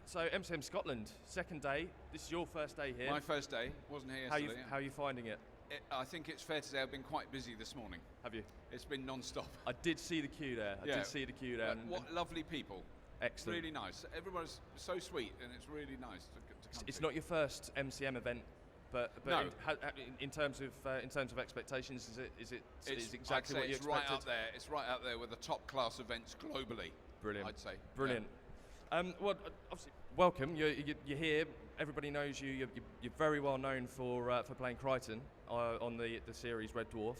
So MCM Scotland, second day. This is your first day here. My first day. Wasn't here yesterday. How are you finding it? I think it's fair to say I've been quite busy this morning. Have you? It's been non-stop. I did see the queue there. What lovely people. Excellent. Really nice. Everyone's so sweet, and it's really nice to come It's to. not your first MCM event, but No. in terms of expectations, is it exactly what you it's expected? right up there. It's right up there with the top class events globally. Brilliant. I'd say. Brilliant. Well, obviously, welcome. You're here. Everybody knows you. You're very well known for playing Crichton on the series Red Dwarf.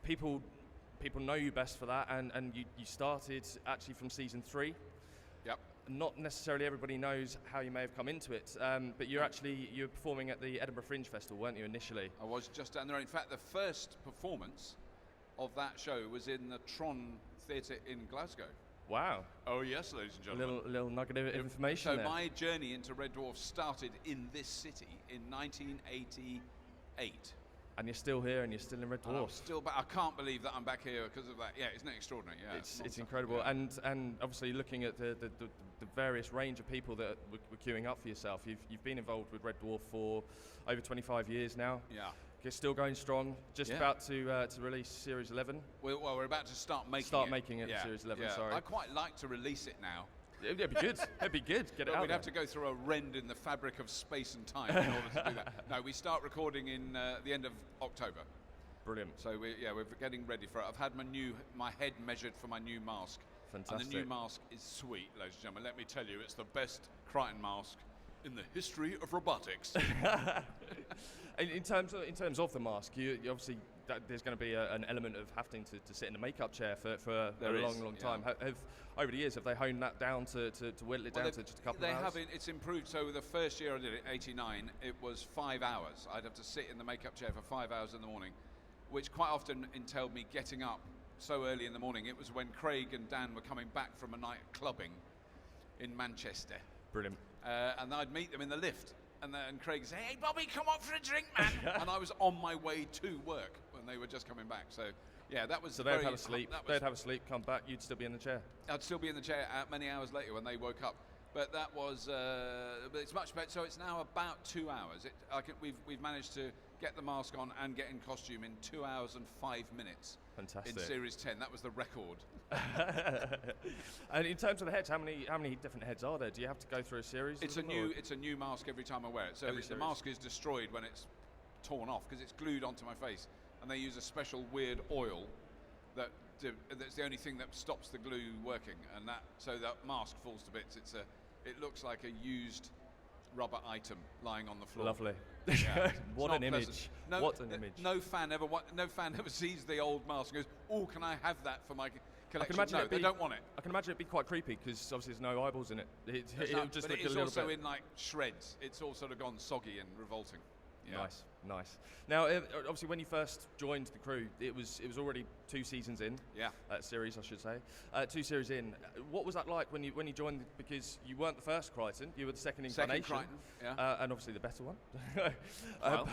People know you best for that, and you started actually from season 3. Yep. Not necessarily everybody knows how you may have come into it, but you're performing at the Edinburgh Fringe Festival, weren't you, initially? I was just down there. In fact, the first performance of that show was in the Tron Theatre in Glasgow. Wow. Oh yes, ladies and gentlemen. Little nugget of information So there. my journey into Red Dwarf started in this city in 1988. And you're still here, and you're still in Red And I'm Dwarf. still back. I can't believe that I'm back here because of that. Yeah, isn't it extraordinary? Yeah, It's incredible, yeah. and obviously looking at the various range of people that were queuing up for yourself. You've been involved with Red Dwarf for over 25 years now. Yeah. You're still going strong. Just Yeah. about to release Series 11. We're about to start making it. Yeah. Series 11. Yeah. Sorry. I'd quite like to release it now. It'd be good. It'd be good. Get it out. We'd have to go through a rend in the fabric of space and time in order to do that. No, we start recording in the end of October. Brilliant. So we're getting ready for it. I've had my head measured for my new mask. Fantastic. And the new mask is sweet, ladies and gentlemen. Let me tell you, it's the best Crichton mask in the history of robotics. in terms of the mask, you obviously there's going to be an element of having to sit in a makeup chair for a long time. Have over the years have they honed that down to whittle it down to just a couple of hours? They have. It's improved. So the first year I did it, 89, it was 5 hours. I'd have to sit in the makeup chair for 5 hours in the morning, which quite often entailed me getting up so early in the morning. It was when Craig and Dan were coming back from a night clubbing in Manchester. Brilliant. And I'd meet them in the lift, and Craig would say, "Hey Bobby, come up for a drink, man." And I was on my way to work when they were just coming back. So yeah, that was. So they'd have a sleep. They'd have a sleep. Come back. You'd still be in the chair. I'd still be in the chair many hours later when they woke up. But that was. But it's much better. So it's now about 2 hours. We've managed to get the mask on and get in costume in 2 hours and 5 minutes. Fantastic. In Series 10, that was the record. And in terms of the heads, how many different heads are there? Do you have to go through a series? It's a new mask every time I wear it. So the mask is destroyed when it's torn off because it's glued onto my face, and they use a special weird oil that's the only thing that stops the glue working, and so that mask falls to bits. It looks like a used rubber item lying on the floor. Lovely. Yeah, What an image. What an image. No fan ever sees the old mask and goes, "Oh, can I have that for my collection?" No, they don't want it. I can imagine it'd be quite creepy because obviously there's no eyeballs in it. It just but look it's a little also bit. in like shreds. It's all sort of gone soggy and revolting. Yeah. Nice. Now, obviously, when you first joined the crew, it was already 2 seasons in. Yeah. Series, I should say. 2 series in. What was that like when you joined? Because you weren't the first Crichton, you were the second incarnation. Crichton, yeah. And obviously the better one. Well.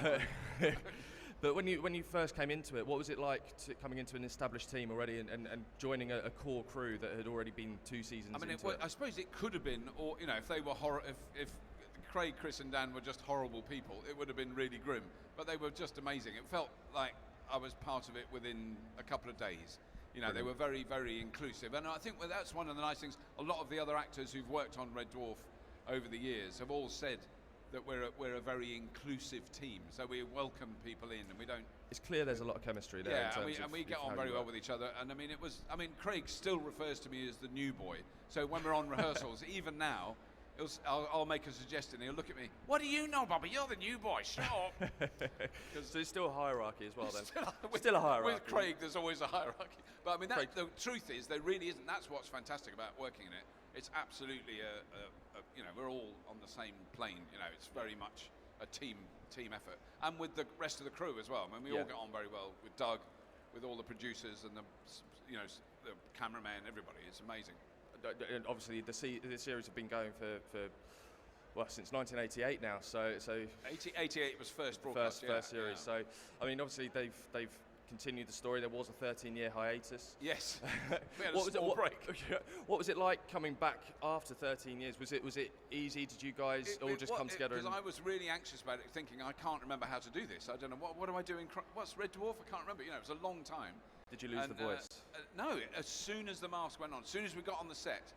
But when you first came into it, what was it like coming into an established team already and joining a core crew that had already been 2 seasons into it? I suppose it could have been, or if they were if Craig, Chris and Dan were just horrible people, it would have been really grim. But they were just amazing. It felt like I was part of it within a couple of days. They were very, very inclusive. And I think that's one of the nice things. A lot of the other actors who've worked on Red Dwarf over the years have all said that we're a very inclusive team. So we welcome people in, and we don't. It's clear there's a lot of chemistry there. Yeah, and we get on very well with each other. And Craig still refers to me as the new boy. So when we're on rehearsals, even now, I'll make a suggestion. He'll look at me. "What do you know, Bobby? You're the new boy. Shut up." So there's still a hierarchy as well. Then still a hierarchy. With Craig, there's always a hierarchy. But the truth is, there really isn't. That's what's fantastic about working in it. It's absolutely we're all on the same plane. It's very much a team effort, and with the rest of the crew as well. We all get on very well with Doug, with all the producers and the cameraman, everybody. It's amazing. And obviously the series have been going for since 1988 now. So 88 was first broadcast. First series. Yeah. So obviously they've continue the story. There was a 13-year hiatus. Yes, we had a small break. What was it like coming back after 13 years? Was it easy? Did you guys all just come together? Because I was really anxious about it, thinking I can't remember how to do this. I don't know what do I do in what's Red Dwarf? I can't remember. You know, it was a long time. Did you lose the voice? No. As soon as the mask went on, as soon as we got on the set,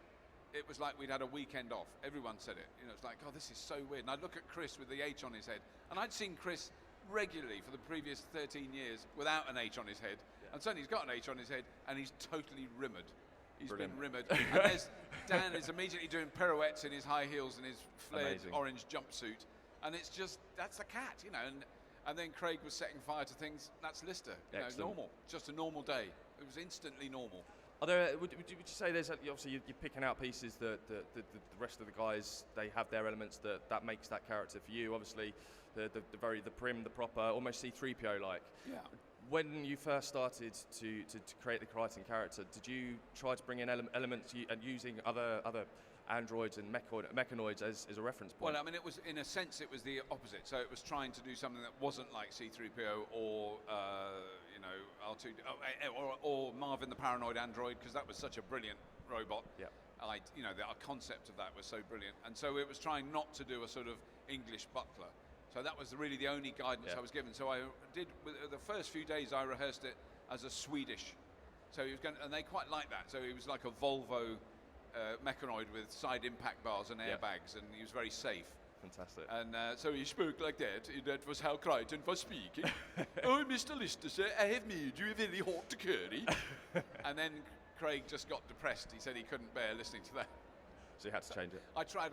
it was like we'd had a weekend off. Everyone said it. You know, it's like, oh, this is so weird. And I'd look at Chris with the H on his head, and I'd seen Chris regularly for the previous 13 years without an H on his head. Yeah. And suddenly he's got an H on his head, and he's totally rimmered. He's Brilliant. been rimmered. And there's Dan is immediately doing pirouettes in his high heels and his flared orange jumpsuit. And it's just, that's the cat, you know. And then Craig was setting fire to things. That's Lister. You know, normal. Just a normal day. It was instantly normal. Would you say there's obviously you're picking out pieces that the rest of the guys, they have their elements that makes that character for you? Obviously, the prim, the proper, almost C-3PO like. Yeah. When you first started to create the Crichton character, did you try to bring in elements and using other androids and mechanoids as a reference point? Well, I mean, it was, in a sense, it was the opposite. So it was trying to do something that wasn't like C-3PO or R2 or Marvin the Paranoid Android, because that was such a brilliant robot. Yeah. Our concept of that was so brilliant, and so it was trying not to do a sort of English butler. So that was really the only guidance I was given. So I did, the first few days I rehearsed it as a Swedish. So he was going, and they quite liked that. So he was like a Volvo mechanoid with side impact bars and airbags, and he was very safe. Fantastic. And so he spoke like that. That was how Crichton was speaking. Oh, Mr. Lister, sir, I have made you a very hot curry. And then Craig just got depressed. He said he couldn't bear listening to that. So you had to change it. I tried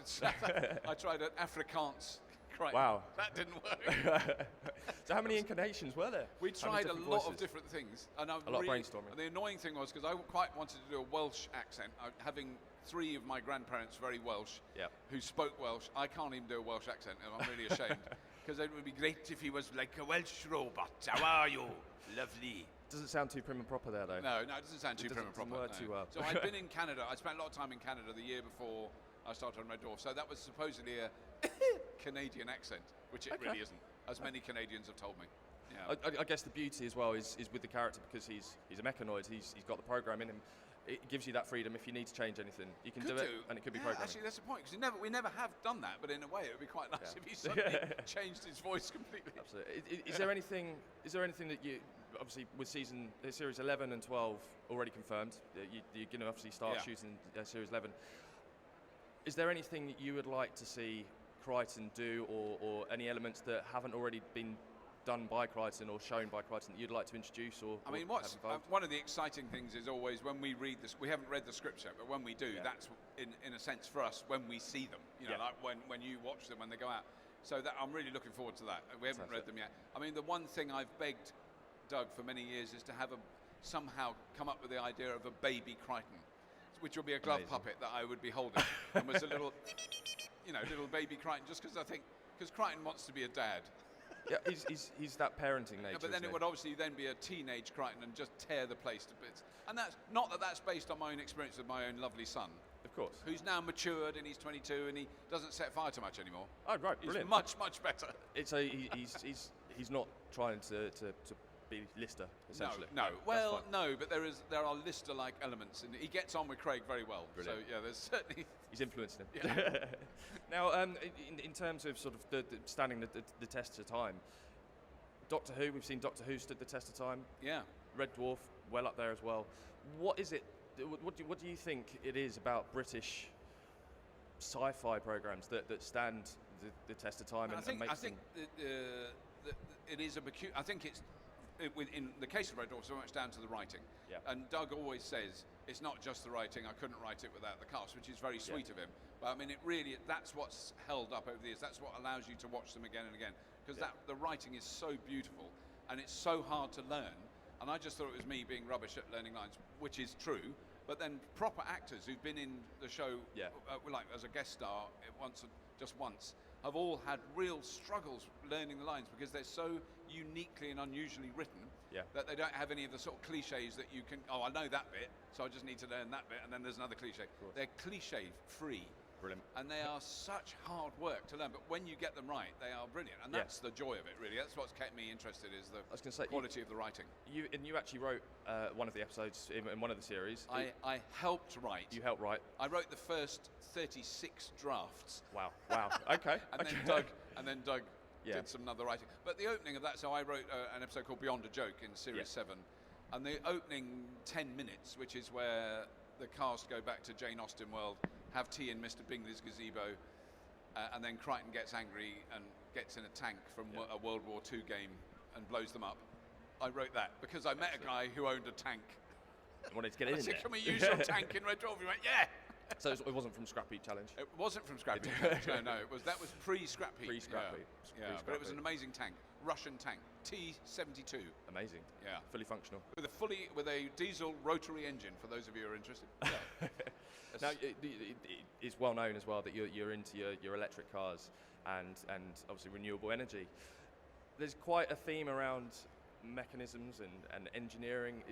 an Afrikaans. Crichton. Wow. That didn't work. So how many incarnations were there? We tried a lot of different things. And a lot of brainstorming. And the annoying thing was, because I quite wanted to do a Welsh accent, having 3 of my grandparents very Welsh, who spoke Welsh. I can't even do a Welsh accent, and I'm really ashamed. Because it would be great if he was like a Welsh robot. How are you? Lovely. Doesn't sound too prim and proper there, though. No, it doesn't sound too prim and proper. Work too well. So I'd been in Canada. I spent a lot of time in Canada the year before I started on Red Dwarf. So that was supposedly a Canadian accent, which it really isn't, as many Canadians have told me. Yeah. I guess the beauty as well is with the character, because he's a mechanoid. He's got the program in him. It gives you that freedom. If you need to change anything, you can do it, and it could be programming. Actually, that's the point, because we never have done that. But in a way, it would be quite nice if he suddenly changed his voice completely. Absolutely. Is there anything that you, obviously with series 11 and 12 already confirmed, you're going to obviously start shooting series 11. Is there anything that you would like to see Crichton do, or any elements that haven't already been done by Crichton or shown by Crichton that you'd like to introduce? I mean, one of the exciting things is always when we read this. We haven't read the script yet, but when we do, that's in a sense for us when we see them. You know, like when you watch them when they go out. So that I'm really looking forward to that. We haven't read them yet. I mean, the one thing I've begged Doug for many years is to have somehow come up with the idea of a baby Crichton, which will be a glove puppet that I would be holding, and was a little, little baby Crichton, just because Crichton wants to be a dad. Yeah, he's that parenting nature. But then it would obviously then be a teenage Crichton and just tear the place to bits. And that's not that's based on my own experience with my own lovely son. Of course. Who's now matured, and he's 22, and he doesn't set fire to much anymore. Oh, right, brilliant. He's much, much better. He's not trying to be Lister, essentially. No. Well, no, but there are Lister-like elements, and he gets on with Craig very well. Brilliant. So there's certainly he's influenced him. Yeah. Now, in terms of sort of the standing the test of time, Doctor Who, we've seen Doctor Who stood the test of time. Yeah. Red Dwarf, well up there as well. What is it? What do you think it is about British sci-fi programs that stand the test of time and makes them? It is a peculiar. I think it's. In the case of Red Dwarf, so much down to the writing. Yeah. And Doug always says it's not just the writing. I couldn't write it without the cast, which is very sweet of him. But I mean, that's what's held up over the years. That's what allows you to watch them again and again, because the writing is so beautiful and it's so hard to learn. And I just thought it was me being rubbish at learning lines, which is true. But then proper actors who've been in the show, like as a guest star just once, have all had real struggles learning the lines, because they're so uniquely and unusually written that they don't have any of the sort of cliches that you can, I know that bit, so I just need to learn that bit, and then there's another cliche. They're cliche free, Brilliant. And they are such hard work to learn, but when you get them right, they are brilliant. And that's the joy of it, really. That's what's kept me interested, is the quality of the writing. You actually wrote one of the episodes in one of the series. I helped write. You helped write. I wrote the first 36 drafts. Wow. Okay. and then Doug did some other writing. But the opening of that, so I wrote an episode called Beyond a Joke in Series 7. And the opening 10 minutes, which is where the cast go back to Jane Austen world, have tea in Mr. Bingley's gazebo, and then Crichton gets angry and gets in a tank from a World War II game and blows them up. I wrote that because I met a guy who owned a tank. I wanted to get in there. I said, can we use your tank in Red Dwarf? He went, yeah. So it wasn't from Scrappy Challenge? It wasn't from Scrappy. No. That was pre-Scrappy. Pre-Scrappy. But it was an amazing tank. Russian tank. T-72. Amazing. Yeah. Fully functional. With a diesel rotary engine, for those of you who are interested. Yeah. Now, it's well known as well that you're into your electric cars and obviously renewable energy. There's quite a theme around mechanisms and engineering.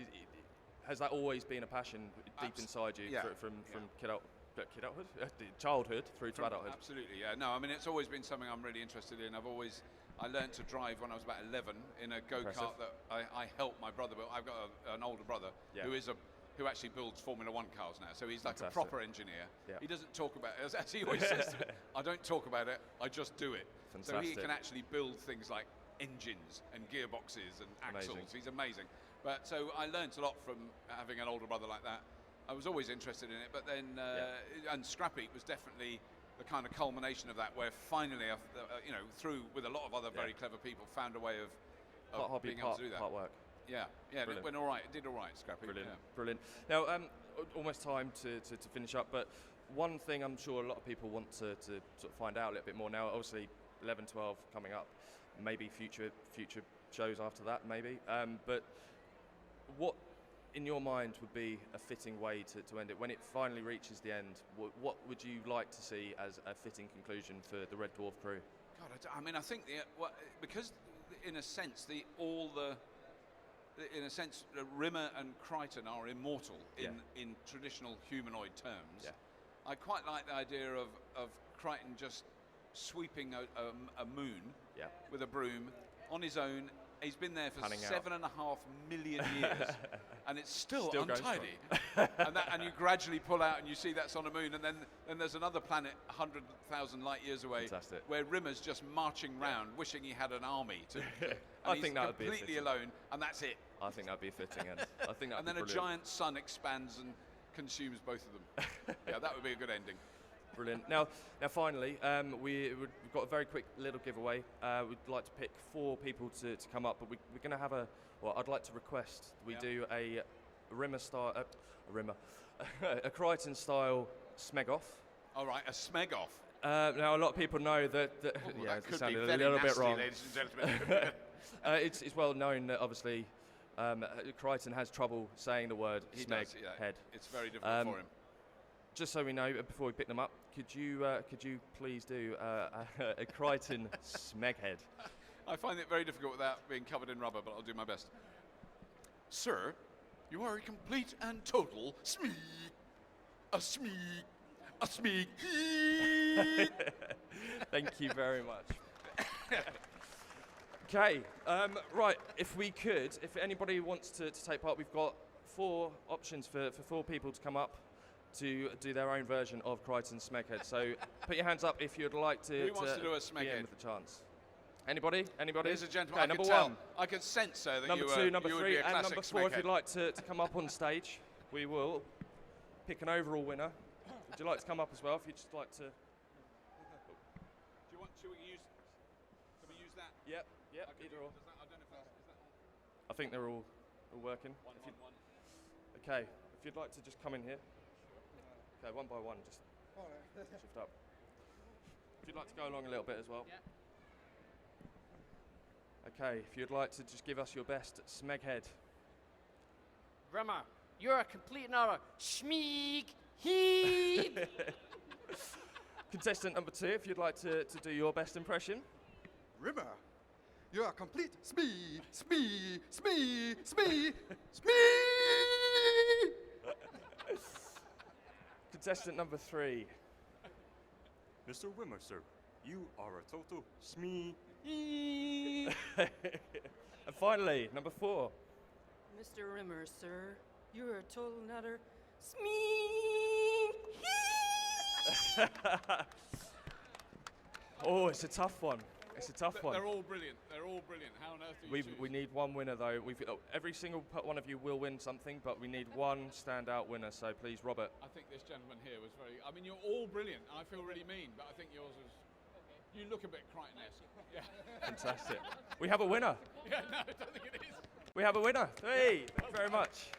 Has that always been a passion deep inside you from kidulthood, childhood through to adulthood? Absolutely, yeah. No, I mean, it's always been something I'm really interested in. I learned to drive when I was about 11 in a go-kart that I helped my brother build. I've got an older brother who actually builds Formula One cars now. So he's like a proper engineer. Yeah. He doesn't talk about it, as he always says to me, I don't talk about it, I just do it. Fantastic. So he can actually build things like engines and gearboxes and axles. Amazing. He's amazing. But so I learned a lot from having an older brother like that. I was always interested in it, but then and Scrappy was definitely the kind of culmination of that, where finally, through with a lot of other very clever people, found a way of being able to do that. Part work. Yeah, it went all right. It did all right, Scrappy. Brilliant. Now, almost time to finish up, but one thing I'm sure a lot of people want to sort of find out a little bit more now. Obviously, 11, 12 coming up, maybe future shows after that, maybe. But what, in your mind, would be a fitting way to end it? When it finally reaches the end, what would you like to see as a fitting conclusion for the Red Dwarf crew? God, I think because in a sense Rimmer and Crichton are immortal in traditional humanoid terms. Yeah. I quite like the idea of Crichton just sweeping a moon with a broom on his own. He's been there for 7.5 million years, and it's still untidy. and you gradually pull out, and you see that's on a moon, and then there's another planet 100,000 light years away, where Rimmer's just marching round, wishing he had an army. I think that would be completely alone, and that's it. I think that'd be a fitting end. I think that'd and then be a giant sun expands and consumes both of them. Yeah, that would be a good ending. Brilliant. Now finally, we've got a very quick little giveaway. We'd like to pick 4 people to come up, but we're going to have I'd like to request we do a Rimmer style, a Crichton style smeg-off. All right, a smeg-off. Now a lot of people know that that it sounded a little bit wrong. Ladies and gentlemen. It's well known that obviously Crichton has trouble saying the word smeg head. It's very difficult for him. Just so we know, before we pick them up, could you please do a Crichton smeg head? I find it very difficult without being covered in rubber, but I'll do my best. Sir, you are a complete and total smeg. A smeg. A smeg. Thank you very much. Okay, right, if anybody wants to take part, we've got 4 options for 4 people to come up to do their own version of Crichton's Smeghead. So put your hands up if you'd like to. Who wants to do a Smeghead? With a chance. Anybody? There's a gentleman. Okay, number 1. I can sense, sir, that number 2, number 3, and number 4. Smeghead. If you'd like to come up on stage, we will pick an overall winner. Would you like to come up as well? If you'd just like to. Should we use? Can we use that? Yep. Okay, either or. I don't know if that's, is that on? I think they're all working. One. Okay. If you'd like to just come in here. Okay, one by one, just shift up. If you'd like to go along a little bit as well. Yeah. Okay, if you'd like to just give us your best smeg head. Rimmer, you're a complete and utter schmeeg heed. Contestant number 2, if you'd like to do your best impression. Rimmer, you're a complete smee. Contestant number 3. Mr. Wimmer, sir, you are a total smee. And finally, number 4. Mr. Rimmer, sir, you're a total nutter. Smee. Oh, it's a tough one. It's a tough one. They're all brilliant. They're all brilliant. How on earth do you choose? We need one winner though. Every single one of you will win something, but we need one standout winner. So please, Robert. I think this gentleman here was very. I mean, you're all brilliant. I feel really mean, but I think yours was. You look a bit Crichton-esque. Yeah. Fantastic. We have a winner. Yeah, no, I don't think it is. We have a winner. Hey, thank you very much.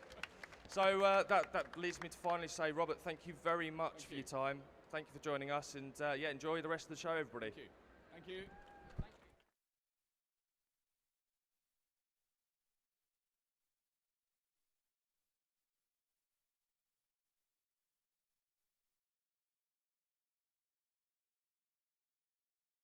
So that leads me to finally say, Robert, thank you very much for your time. Thank you for joining us, and enjoy the rest of the show, everybody. Thank you. Thank you.